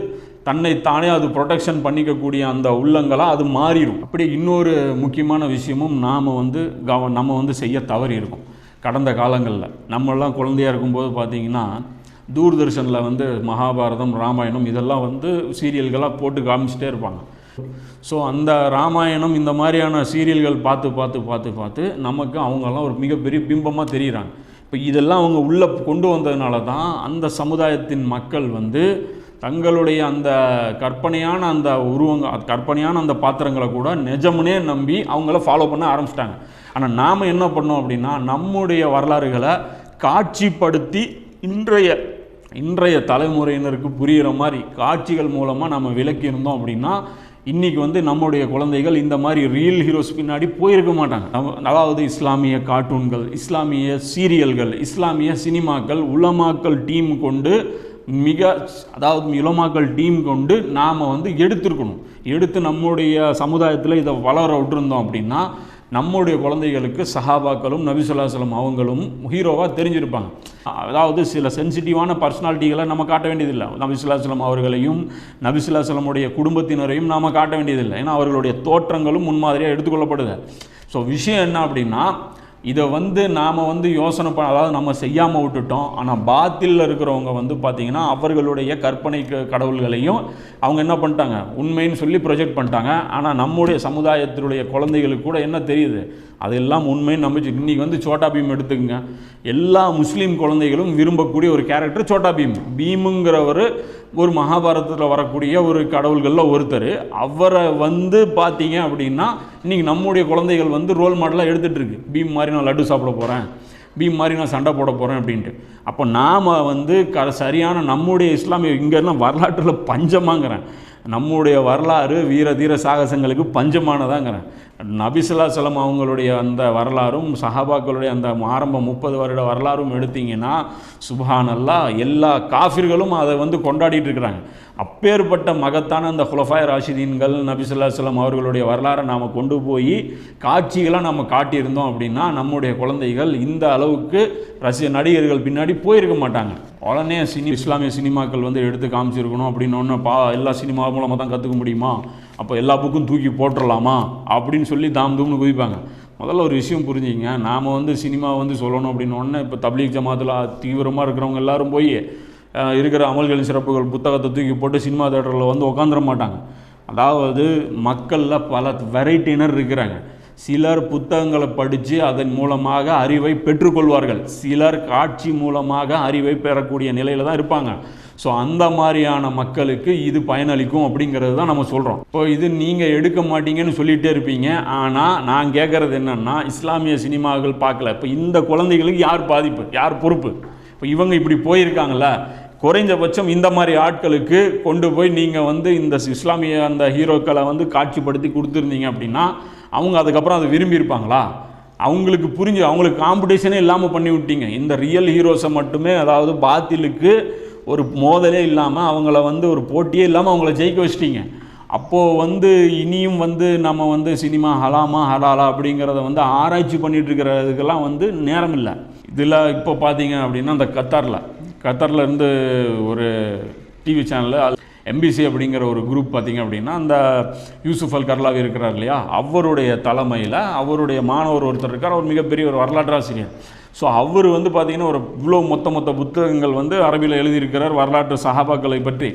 தன்னைத்தானே அது ப்ரொடெக்ஷன் பண்ணிக்கக்கூடிய அந்த உள்ளங்களாக அது மாறிடும். அப்படி இன்னொரு முக்கியமான விஷயமும் நம்ம வந்து செய்ய தவறி இருக்கும். கடந்த காலங்களில் நம்மெல்லாம் குழந்தையாக இருக்கும்போது பார்த்திங்கன்னா தூர்தர்ஷனில் வந்து மகாபாரதம், ராமாயணம் இதெல்லாம் வந்து சீரியல்களாக போட்டு காமிச்சிட்டே இருப்பாங்க. ஸோ அந்த ராமாயணம் இந்த மாதிரியான சீரியல்கள் பார்த்து நமக்கு அவங்கெல்லாம் ஒரு மிகப்பெரிய பிம்பமாக தெரிகிறாங்க. இப்போ இதெல்லாம் அவங்க உள்ளே கொண்டு வந்ததுனால தான் அந்த சமுதாயத்தின் மக்கள் வந்து தங்களுடைய அந்த கற்பனையான அந்த கற்பனையான அந்த பாத்திரங்களை கூட நிஜமுனே நம்பி அவங்கள ஃபாலோ பண்ண ஆரம்பிச்சிட்டாங்க. ஆனால் நாம் என்ன பண்ணோம் அப்படின்னா நம்முடைய வரலாறுகளை காட்சிப்படுத்தி இன்றைய தலைமுறையினருக்கு புரிகிற மாதிரி காட்சிகள் மூலமாக நம்ம விளக்கியிருந்தோம் அப்படின்னா இன்றைக்கி வந்து நம்முடைய குழந்தைகள் இந்த மாதிரி ரியல் ஹீரோஸ் பின்னாடி போயிருக்க மாட்டாங்க. அதாவது இஸ்லாமிய கார்ட்டூன்கள், இஸ்லாமிய சீரியல்கள், இஸ்லாமிய சினிமாக்கள், உலமாக்கள் டீம் கொண்டு உலமாக்கள் டீம் கொண்டு நாம் வந்து எடுத்து நம்முடைய சமுதாயத்தில் இதை வளர விட்டுருந்தோம் அப்படின்னா நம்முடைய குழந்தைகளுக்கு சஹாபாக்களும் நபி ஸல்லல்லாஹு அலைஹி வஸல்லம் அவங்களும் ஹீரோவாக தெரிஞ்சிருப்பாங்க. அதாவது சில சென்சிட்டிவான பர்சனாலிட்டிகளை நம்ம காட்ட வேண்டியதில்லை. நபி ஸல்லல்லாஹு அலைஹி வஸல்லம் அவர்களையும் நபி ஸல்லல்லாஹு அலைஹி வஸல்லமுடைய குடும்பத்தினரையும் நாம் காட்ட வேண்டியதில்லை. ஏன்னா அவர்களுடைய தோற்றங்களும் முன்மாதிரியாக எடுத்துக்கொள்ளப்படுது. ஸோ விஷயம் என்ன அப்படின்னா இதை வந்து நாம் வந்து யோசனை அதாவது நம்ம செய்யாமல் விட்டுட்டோம். ஆனால் பாத்தில் இருக்கிறவங்க வந்து பார்த்திங்கன்னா அவர்களுடைய கற்பனை கடவுள்களையும் அவங்க என்ன பண்ணிட்டாங்க, உண்மைன்னு சொல்லி ப்ரொஜெக்ட் பண்ணிட்டாங்க. ஆனால் நம்முடைய சமுதாயத்தினுடைய குழந்தைகளுக்கு கூட என்ன தெரியுது, அதெல்லாம் உண்மைன்னு நம்பிச்சு. இன்றைக்கி வந்து சோட்டா பீம் எடுத்துக்கங்க. எல்லா முஸ்லீம் குழந்தைகளும் விரும்பக்கூடிய ஒரு கேரக்டர் சோட்டா பீமுங்கிறவர் ஒரு மகாபாரதத்தில் வரக்கூடிய ஒரு கடவுள்களில் ஒருத்தர். அவரை வந்து பார்த்தீங்க அப்படின்னா இன்றைக்கி நம்முடைய குழந்தைகள் வந்து ரோல் மாடலாக எடுத்துகிட்டு இருக்கு. பீம் மாதிரி நான் லட்டு சாப்பிட போகிறேன், பீம் மாதிரி நான் சண்டை போட போகிறேன் அப்படின்ட்டு. அப்போ நாம் வந்து சரியான நம்முடைய இஸ்லாமிய இங்கெல்லாம் வரலாற்றில் பஞ்சமாங்கிறேன். நம்முடைய வரலாறு வீர தீர சாகசங்களுக்கு பஞ்சமானதாங்கிறேன். நபி ஸல்லல்லாஹு அலைஹி வஸல்லம் அவங்களுடைய அந்த வரலாறும் சஹாபாக்களுடைய அந்த ஆரம்ப 30 வருட வரலாறும் எடுத்தீங்கன்னா சுப்ஹானல்லாஹ் எல்லா காஃபிர்களும் அதை வந்து கொண்டாடிட்டு இருக்கிறாங்க. அப்பேற்பட்ட மகத்தான அந்த குலஃபாய் ராஷிதீன்கள் நபி ஸல்லல்லாஹு அலைஹி வஸல்லம் அவர்களுடைய வரலாறை நாம் கொண்டு போய் காட்சிகளாக நம்ம காட்டியிருந்தோம் அப்படின்னா நம்முடைய குழந்தைகள் இந்த அளவுக்கு நடிகர்கள் பின்னாடி போயிருக்க மாட்டாங்க. உடனே இஸ்லாமிய சினிமாக்கள் வந்து எடுத்து காமிச்சிருக்கணும் அப்படின்னு எல்லா சினிமா மூலமாக தான் கற்றுக்க முடியுமா, அப்போ எல்லா புக்கும் தூக்கி போட்டுடலாமா அப்படின்னு சொல்லி தூம்னு குதிப்பாங்க. முதல்ல ஒரு விஷயம் புரிஞ்சுங்க, நாம் வந்து சினிமா வந்து சொல்லணும் அப்படின்னு இப்போ தப்லீக் ஜமாத்தில் தீவிரமாக இருக்கிறவங்க எல்லாரும் போய் இருக்கிற அமல்களின் சிறப்புகள் புத்தகத்தை தூக்கி போட்டு சினிமா தேட்டரில் வந்து உட்காந்துட மாட்டாங்க. அதாவது மக்களில் பல வெரைட்டினர் இருக்கிறாங்க. சிலர் புத்தகங்களை படித்து அதன் மூலமாக அறிவை பெற்றுக்கொள்வார்கள், சிலர் காட்சி மூலமாக அறிவை பெறக்கூடிய நிலையில் தான் இருப்பாங்க. ஸோ அந்த மாதிரியான மக்களுக்கு இது பயனளிக்கும் அப்படிங்கிறது தான் நம்ம சொல்கிறோம். இப்போ இது நீங்கள் எடுக்க மாட்டீங்கன்னு சொல்லிகிட்டே இருப்பீங்க. ஆனால் நான் கேட்குறது என்னென்னா, இஸ்லாமிய சினிமாக்கள் பார்க்கல, இப்போ இந்த குழந்தைகளுக்கு யார் பாதிப்பு, யார் பொறுப்பு? இப்போ இவங்க இப்படி போயிருக்காங்கள, குறைஞ்சபட்சம் இந்த மாதிரி ஆட்களுக்கு கொண்டு போய் நீங்கள் வந்து இந்த இஸ்லாமிய அந்த ஹீரோக்களை வந்து காட்சிப்படுத்தி கொடுத்துருந்தீங்க அப்படின்னா அவங்க அதுக்கப்புறம் அதை விரும்பியிருப்பாங்களா? அவங்களுக்கு புரிஞ்சு அவங்களுக்கு காம்படிஷனே இல்லாமல் பண்ணி விட்டீங்க. இந்த ரியல் ஹீரோஸை மட்டுமே, அதாவது பாத்திலுக்கு ஒரு மோதலே இல்லாமல், அவங்கள வந்து ஒரு போட்டியே இல்லாமல் அவங்கள ஜெயிக்க வச்சிட்டிங்க. அப்போது வந்து இனியும் வந்து நம்ம வந்து சினிமா ஹலாமா ஹலாலா அப்படிங்கிறத வந்து ஆராய்ச்சி பண்ணிகிட்டு இருக்கிறதுக்கெல்லாம் வந்து நேரம் இல்லை. இதில் இப்போ பார்த்தீங்க அப்படின்னா அந்த கத்தரில் இருந்து ஒரு டிவி சேனலில் எம்பிசி அப்படிங்கிற ஒரு குரூப் பார்த்திங்க அப்படின்னா, அந்த யூசுஃப் அல் கர்லாவி இருக்கிறார் இல்லையா, அவருடைய தலைமையில் அவருடைய மாணவர் ஒருத்தர் இருக்கார், அவர் மிகப்பெரிய ஒரு வரலாற்றாசிரியர். ஸோ அவர் வந்து பார்த்திங்கன்னா ஒரு இவ்வளோ மொத்த புத்தகங்கள் வந்து அரபியில் எழுதியிருக்கிறார் வரலாற்று சஹாபாக்களை பற்றி.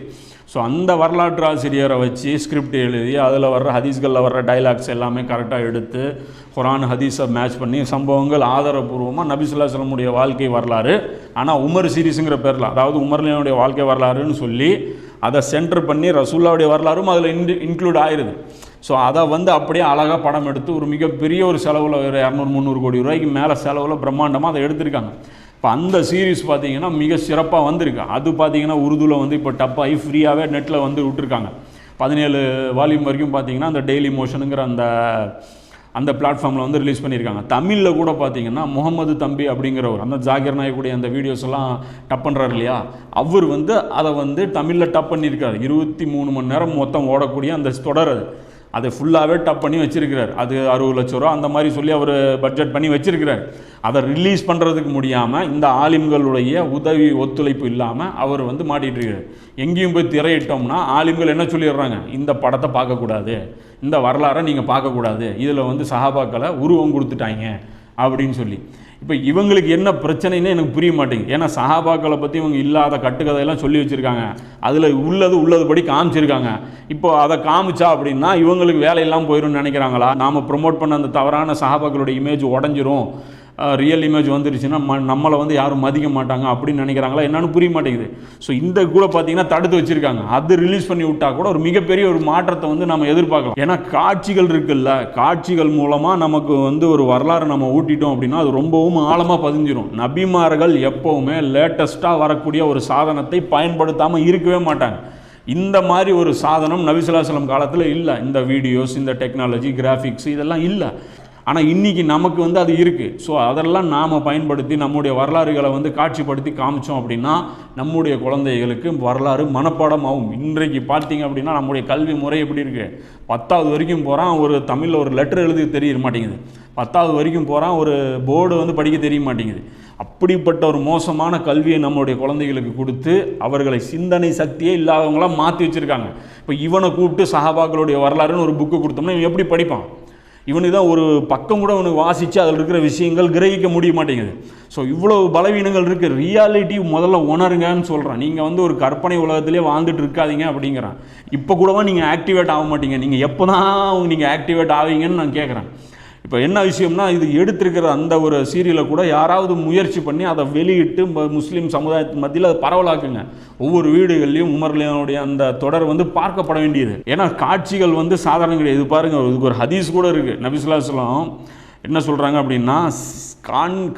ஸோ அந்த வரலாற்று ஆசிரியரை வச்சு ஸ்கிரிப்ட் எழுதி அதில் வர்ற ஹதீஸ்களில் வர்ற டைலாக்ஸ் எல்லாமே கரெக்டாக எடுத்து குரான் ஹதீஸை மேட்ச் பண்ணி சம்பவங்கள் ஆதாரபூர்வமாக நபி ஸல்லல்லாஹு அலைஹி வஸல்லம் உடைய வாழ்க்கை வரலாறு, ஆனால் உமர் சீரிஸுங்கிற பேரில், அதாவது உமர்லினுடைய வாழ்க்கை வரலாறுன்னு சொல்லி அதை சென்டர் பண்ணி ரசூலுல்லாஹ்வுடைய வரலாறும் அதில் இன்க்ளூட் ஆயிடுது. ஸோ அதை வந்து அப்படியே அழகாக படம் எடுத்து ஒரு மிகப்பெரிய ஒரு செலவில் ஒரு 200-300 கோடி ரூபாய்க்கு மேலே செலவில் பிரம்மாண்டமாக அதை எடுத்திருக்காங்க. இப்போ அந்த சீரீஸ் பார்த்தீங்கன்னா மிக சிறப்பாக வந்திருக்கு. அது பார்த்தீங்கன்னா உருதுவில் வந்து இப்போ டப்பாகி ஃப்ரீயாகவே நெட்டில் வந்து விட்டுருக்காங்க. 17 வால்யூம் வரைக்கும் பார்த்தீங்கன்னா அந்த டெய்லி மோஷனுங்கிற அந்த பிளாட்ஃபார்மில் வந்து ரிலீஸ் பண்ணியிருக்காங்க. தமிழில் கூட பார்த்தீங்கன்னா முகமது தம்பி அப்படிங்கிறவர், அந்த ஜாகிர் நாயக்குடைய அந்த வீடியோஸ் எல்லாம் டப் பண்ணுறாரு இல்லையா, அவர் வந்து அதை வந்து தமிழில் டப் பண்ணியிருக்காரு. 23 மணி நேரம் மொத்தம் ஓடக்கூடிய அந்த தொடர் அதை ஃபுல்லாகவே டப் பண்ணி வச்சிருக்கிறார். அது 60 லட்ச ரூபா அந்த மாதிரி சொல்லி அவர் பட்ஜெட் பண்ணி வச்சிருக்கிறார். அதை ரிலீஸ் பண்ணுறதுக்கு முடியாமல் இந்த ஆலிம்களுடைய உதவி ஒத்துழைப்பு இல்லாமல் அவர் வந்து மாட்டிகிட்டு இருக்கார். எங்கேயும் போய் திரையிட்டோம்னா ஆலிம்கள் என்ன சொல்லிடுறாங்க, இந்த படத்தை பார்க்கக்கூடாது, இந்த வரலாறை நீங்கள் பார்க்கக்கூடாது, இதில் வந்து சஹாபாக்களை உருவம் கொடுத்துட்டாங்க அப்படின்னு சொல்லி. இப்போ இவங்களுக்கு என்ன பிரச்சனைன்னு எனக்கு புரிய மாட்டேங்குது. ஏன்னா சஹாபாக்களை பற்றி இவங்க இல்லாத கட்டுக்கதையெல்லாம் சொல்லி வச்சுருக்காங்க, அதில் உள்ளதுபடி காமிச்சிருக்காங்க. இப்போ அதை காமிச்சா அப்படின்னா இவங்களுக்கு வேலையெல்லாம் போயிடும்னு நினைக்கிறாங்களா? நாம் ப்ரொமோட் பண்ண அந்த தவறான சஹாபாக்களுடைய இமேஜ் உடஞ்சிரும், ரியல் இமேஜ் வந்துருச்சுன்னா நம்மளை வந்து யாரும் மதிக்க மாட்டாங்க அப்படின்னு நினைக்கிறாங்களா என்னன்னு புரிய மாட்டேங்குது. ஸோ இந்த கூட பார்த்தீங்கன்னா தடுத்து வச்சுருக்காங்க. அது ரிலீஸ் பண்ணி விட்டால் கூட ஒரு மிகப்பெரிய ஒரு மாற்றத்தை வந்து நம்ம எதிர்பார்க்கலாம். ஏன்னா காட்சிகள் இருக்குல்ல, காட்சிகள் மூலமாக நமக்கு வந்து ஒரு வரலாறு நம்ம ஊட்டிட்டோம் அப்படின்னா அது ரொம்பவும் ஆழமாக பதிஞ்சிடும். நபிமார்கள் எப்போவுமே லேட்டஸ்ட்டாக வரக்கூடிய ஒரு சாதனத்தை பயன்படுத்தாமல் இருக்கவே மாட்டாங்க. இந்த மாதிரி ஒரு சாதனம் நபி ஸல்லல்லாஹு அலைஹி வஸல்லம் காலத்தில் இல்லை. இந்த வீடியோஸ், இந்த டெக்னாலஜி, கிராஃபிக்ஸ் இதெல்லாம் இல்லை. ஆனால் இன்றைக்கி நமக்கு வந்து அது இருக்குது. ஸோ அதெல்லாம் நாம் பயன்படுத்தி நம்முடைய வரலாறுகளை வந்து காட்சிப்படுத்தி காமிச்சோம் அப்படின்னா நம்முடைய குழந்தைகளுக்கு வரலாறு மனப்பாடம் ஆகும். இன்றைக்கு பார்த்தீங்க அப்படின்னா நம்முடைய கல்வி முறை எப்படி இருக்குது, 10வது வரைக்கும் போகிறான், ஒரு தமிழில் ஒரு லெட்டர் எழுதி தெரிய மாட்டேங்குது, 10வது வரைக்கும் போகிறான், ஒரு போர்டு வந்து படிக்க தெரிய மாட்டேங்குது. அப்படிப்பட்ட ஒரு மோசமான கல்வியை நம்மளுடைய குழந்தைகளுக்கு கொடுத்து அவர்களை சிந்தனை சக்தியே இல்லாதவங்களாம் மாற்றி வச்சுருக்காங்க. இப்போ இவனை கூப்பிட்டு சஹாபாக்களுடைய வரலாறுன்னு ஒரு புக்கு கொடுத்தோம்னா இவன் எப்படி படிப்பான்? இவனுக்கு தான் ஒரு பக்கம் கூட அவனுக்கு வாசித்து அதில் இருக்கிற விஷயங்கள் கிரகிக்க முடிய மாட்டேங்குது. ஸோ இவ்வளோ பலவீனங்கள் இருக்குது. ரியாலிட்டி முதல்ல உணருங்கன்னு சொல்கிறேன். நீங்கள் வந்து ஒரு கற்பனை உலகத்திலே வாழ்ந்துட்டு இருக்காதீங்க அப்படிங்கிறேன். இப்போ கூடவா நீங்கள் ஆக்டிவேட் ஆக மாட்டீங்க, நீங்கள் எப்போ தான் நீங்கள் ஆக்டிவேட் ஆவீங்கன்னு நான் கேட்குறேன். இப்போ என்ன விஷயம்னா, இது எடுத்திருக்கிற அந்த ஒரு சீரியலை கூட யாராவது முயற்சி பண்ணி அதை வெளியிட்டு முஸ்லீம் சமுதாயத்தின் மத்தியில் அதை பரவலாக்குங்க. ஒவ்வொரு வீடுகள்லையும் உமர்லினுடைய அந்த தொடர் வந்து பார்க்கப்பட வேண்டியது. ஏன்னா காட்சிகள் வந்து சாதாரணம் கிடையாது. இது பாருங்கள், இதுக்கு ஒரு ஹதீஸ் கூட இருக்குது. நபி ஸல்லல்லாஹு அலைஹி வஸல்லம் என்ன சொல்கிறாங்க அப்படின்னா,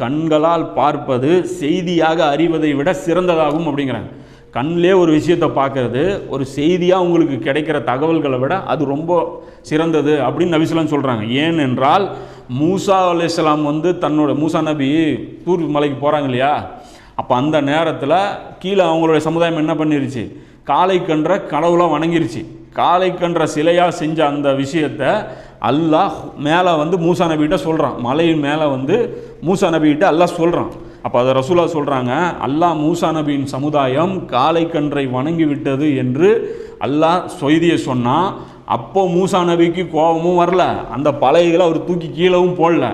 கண்களால் பார்ப்பது செய்தியாக அறிவதை விட சிறந்ததாகும் அப்படிங்கிறாங்க. கண்ணிலே ஒரு விஷயத்தை பார்க்கறது ஒரு செய்தியாக உங்களுக்கு கிடைக்கிற தகவல்களை விட அது ரொம்ப சிறந்தது அப்படின்னு நபி ஸல்லல்லாஹு அலைஹி வஸல்லம் சொல்கிறாங்க. ஏனென்றால் மூசா அலைஹிஸ்ஸலாம் வந்து மூசா நபி தூர் மலைக்கு போகிறாங்க இல்லையா, அப்போ அந்த நேரத்தில் கீழே அவங்களுடைய சமுதாயம் என்ன பண்ணிருச்சு, காளை கன்ற கடவுளாக வணங்கிருச்சு. காளை கன்ற சிலையாக செஞ்ச அந்த விஷயத்தை அல்லாஹ் மேலே வந்து மூசா நபிகிட்ட சொல்கிறான். மலையின் மேலே வந்து மூசா நபிகிட்ட அல்லாஹ் சொல்கிறான். அப்போ அதை ரசூலா சொல்கிறாங்க, அல்லாஹ் மூசா நபியின் சமுதாயம் காளை கன்றை வணங்கி விட்டது என்று அல்லாஹ் செய்தியை சொன்னால், அப்போ மூசா நபிக்கு கோபமும் வரல, அந்த பழையகளை அவர் தூக்கி கீழவும் போடல.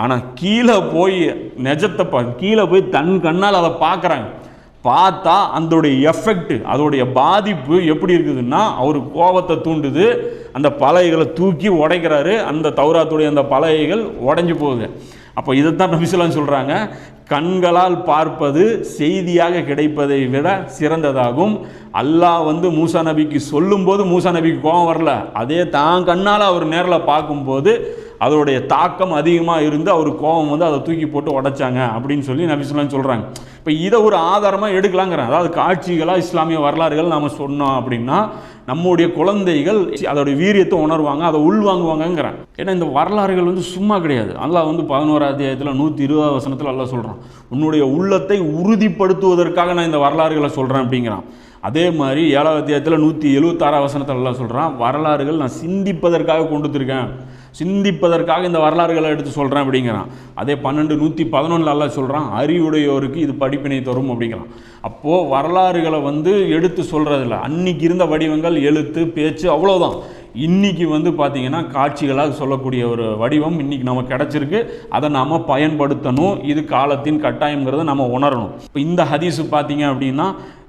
ஆனால் கீழே போய் நெஜத்தை கீழே போய் தன் கண்ணால் அதை பார்க்குறாங்க. பார்த்தா அதோடைய எஃபெக்ட், அதோடைய பாதிப்பு எப்படி இருக்குதுன்னா, அவர் கோபத்தை தூண்டுது, அந்த பலகைகளை தூக்கி உடைக்கிறாரு, அந்த தௌராத்துடைய அந்த பலகைகள் உடைஞ்சு போகுது. அப்போ இதைத்தான் நபி ஸல்லல்லாஹு அலைஹி வஸல்லம் சொல்கிறாங்க, கண்களால் பார்ப்பது செய்தியாக கிடைப்பதை விட சிறந்ததாகும். அல்லாஹ் மூசா நபிக்கு சொல்லும்போது மூசா நபிக்கு கோபம் வரல, அதே தான் கண்ணால் அவர் நேரில் பார்க்கும்போது அதோடைய தாக்கம் அதிகமாக இருந்து அவர் கோபம் அதை தூக்கி போட்டு உடைச்சாங்க அப்படின்னு சொல்லி நபி ஸல்லல்லாஹு அலைஹி வஸல்லம் சொல்கிறாங்க. இப்போ இதை ஒரு ஆதாரமாக எடுக்கலாங்கிறேன். அதாவது காட்சிகளாக இஸ்லாமிய வரலாறுகள் நாம் சொன்னோம் அப்படின்னா நம்முடைய குழந்தைகள் அதோடைய வீரியத்தை உணர்வாங்க, அதை உள்வாங்குவாங்கங்கிறேன். ஏன்னா இந்த வரலாறுகள் சும்மா கிடையாது. அல்லாஹ் 11ஆம் அத்தியாயத்தில் 120 வசனத்தில் அல்லாஹ் சொல்கிறான், உன்னுடைய உள்ளத்தை உறுதிப்படுத்துவதற்காக நான் இந்த வரலாறுகளை சொல்கிறேன் அப்படிங்கிறான். அதே மாதிரி 7ஆம் அத்தியாயத்தில் 176 வசனத்தில் அல்லாஹ் சொல்கிறான், வரலாறுகள் நான் சிந்திப்பதற்காக கொண்டு வந்திருக்கேன், சிந்திப்பதற்காக இந்த வரலாறுகளை எடுத்து சொல்கிறேன் அப்படிங்கிறான். அதே 111 அல்லாஹ் சொல்கிறான், அறிவுடையோருக்கு இது படிப்பினை தரும் அப்படிங்கிறான். அப்போது வரலாறுகளை எடுத்து சொல்கிறதில்ல, அன்னைக்கு இருந்த வடிவங்கள் எழுத்து பேச்சு அவ்வளோதான். இன்றைக்கி பார்த்திங்கன்னா காட்சிகளாக சொல்லக்கூடிய ஒரு வடிவம் இன்றைக்கி நமக்கு கிடச்சிருக்கு, அதை நாம் பயன்படுத்தணும். இது காலத்தின் கட்டாயங்கிறத நம்ம உணரணும். இப்போ இந்த ஹதீஸு பார்த்திங்க அப்படின்னா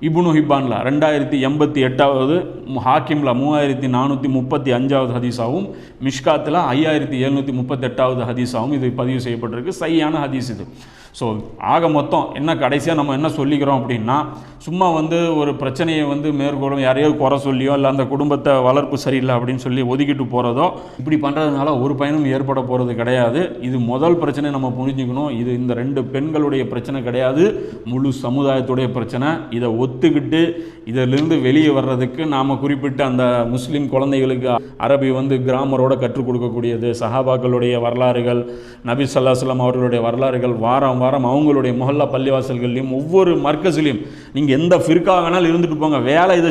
இப்னு ஹிப்பானில் 2088, ஹாக்கிமில் 3435 ஹதீஸாகவும், மிஷ்காத்தில் 5738 ஹதீஸாகவும் இது பதிவு செய்யப்பட்டிருக்கு. சரியான ஹதீஸ் இது. ஸோ ஆக மொத்தம் என்ன கடைசியாக நம்ம என்ன சொல்லிக்கிறோம் அப்படின்னா, சும்மா ஒரு பிரச்சனையை மேற்கொள்ளும் யாரையோ குறை சொல்லியோ இல்லை அந்த குடும்பத்தை வளர்ப்பு சரியில்லை அப்படின்னு சொல்லி ஒதுக்கிட்டு போகிறதோ, இப்படி பண்ணுறதுனால ஒரு பயனும் ஏற்பட போகிறது கிடையாது. இது முதல் பிரச்சனை நம்ம புரிஞ்சுக்கணும். இது இந்த 2 பெண்களுடைய பிரச்சனை கிடையாது, முழு சமுதாயத்துடைய பிரச்சனை. இதை ஒத்துக்கிட்டு இதிலிருந்து வெளியே வர்றதுக்கு நாம் குறிப்பிட்ட அந்த முஸ்லீம் குழந்தைகளுக்கு அரபி கிராமரோட கற்றுக் கொடுக்கக்கூடியது, சஹாபாக்களுடைய வரலாறுகள், நபி ஸல்லல்லாஹு அலைஹி வஸல்லம் அவர்களுடைய வரலாறுகள் வாரம் அவங்களுடைய முஹல்லா பள்ளிவாசல்கள்லையும் ஒவ்வொரு மர்க்கஸ்லையும் நீங்கள் எந்த ஃபிர்கா வேணாலும் இருந்துட்டு போங்க, வேலை இதை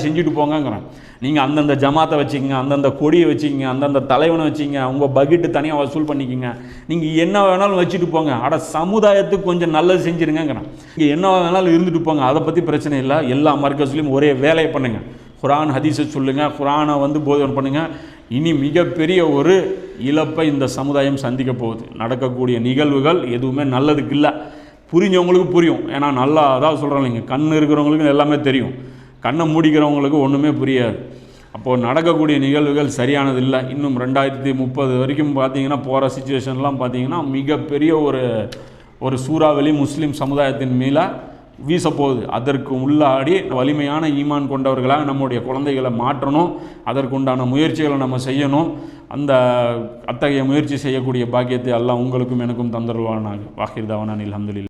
செஞ்சுட்டு போங்கங்கிறேன். நீங்கள் அந்தந்த ஜமாத்தை வச்சுக்கிங்க, அந்தந்த கொடியை வச்சுக்கிங்க, அந்தந்த தலைவனை வச்சுக்கிங்க, உங்கள் பக்கெட்டு தனியாக வசூல் பண்ணிக்கிங்க, நீங்கள் என்ன வேணாலும் வச்சுட்டு போங்க, சமுதாயத்துக்கு கொஞ்சம் நல்லது செஞ்சுருங்கிறேன். நீங்கள் என்ன வேணாலும் இருந்துட்டு போங்க, அதை பற்றி பிரச்சனை இல்லை. எல்லா மர்க்கஸ்லையும் ஒரே வேலையை பண்ணுங்கள், குர்ஆன் ஹதீஸை சொல்லுங்கள், குர்ஆனை போதனை பண்ணுங்கள். இனி மிகப்பெரிய ஒரு இழப்பை இந்த சமுதாயம் சந்திக்க போகுது. நடக்கக்கூடிய நிகழ்வுகள் எதுவுமே நல்லதுக்கு இல்லை. புரிஞ்சவங்களுக்கு புரியும், ஏன்னா நல்லா அதாவது சொல்கிறோம் இல்லைங்க, கண் இருக்கிறவங்களுக்கு எல்லாமே தெரியும், கண்ணை மூடிக்கிறவங்களுக்கு ஒன்றுமே புரியாது. அப்போது நடக்கக்கூடிய நிகழ்வுகள் சரியானது இல்லை. இன்னும் 2030 வரைக்கும் பார்த்திங்கன்னா போகிற சிச்சுவேஷன்லாம் பார்த்திங்கன்னா மிகப்பெரிய ஒரு சூறாவளி முஸ்லீம் சமுதாயத்தின் மேலே வீசப்போகுது. அதற்கு உள்ளாடி வலிமையான ஈமான் கொண்டவர்களாக நம்முடைய குழந்தைகளை மாற்றணும். அதற்குண்டான முயற்சிகளை நம்ம செய்யணும். அத்தகைய முயற்சி செய்யக்கூடிய பாக்கியத்தை அல்லாஹ் உங்களுக்கும் எனக்கும் தந்தருள்வானாக. வாஹிர் தவானான் அல்ஹம்துலில்லாஹ்.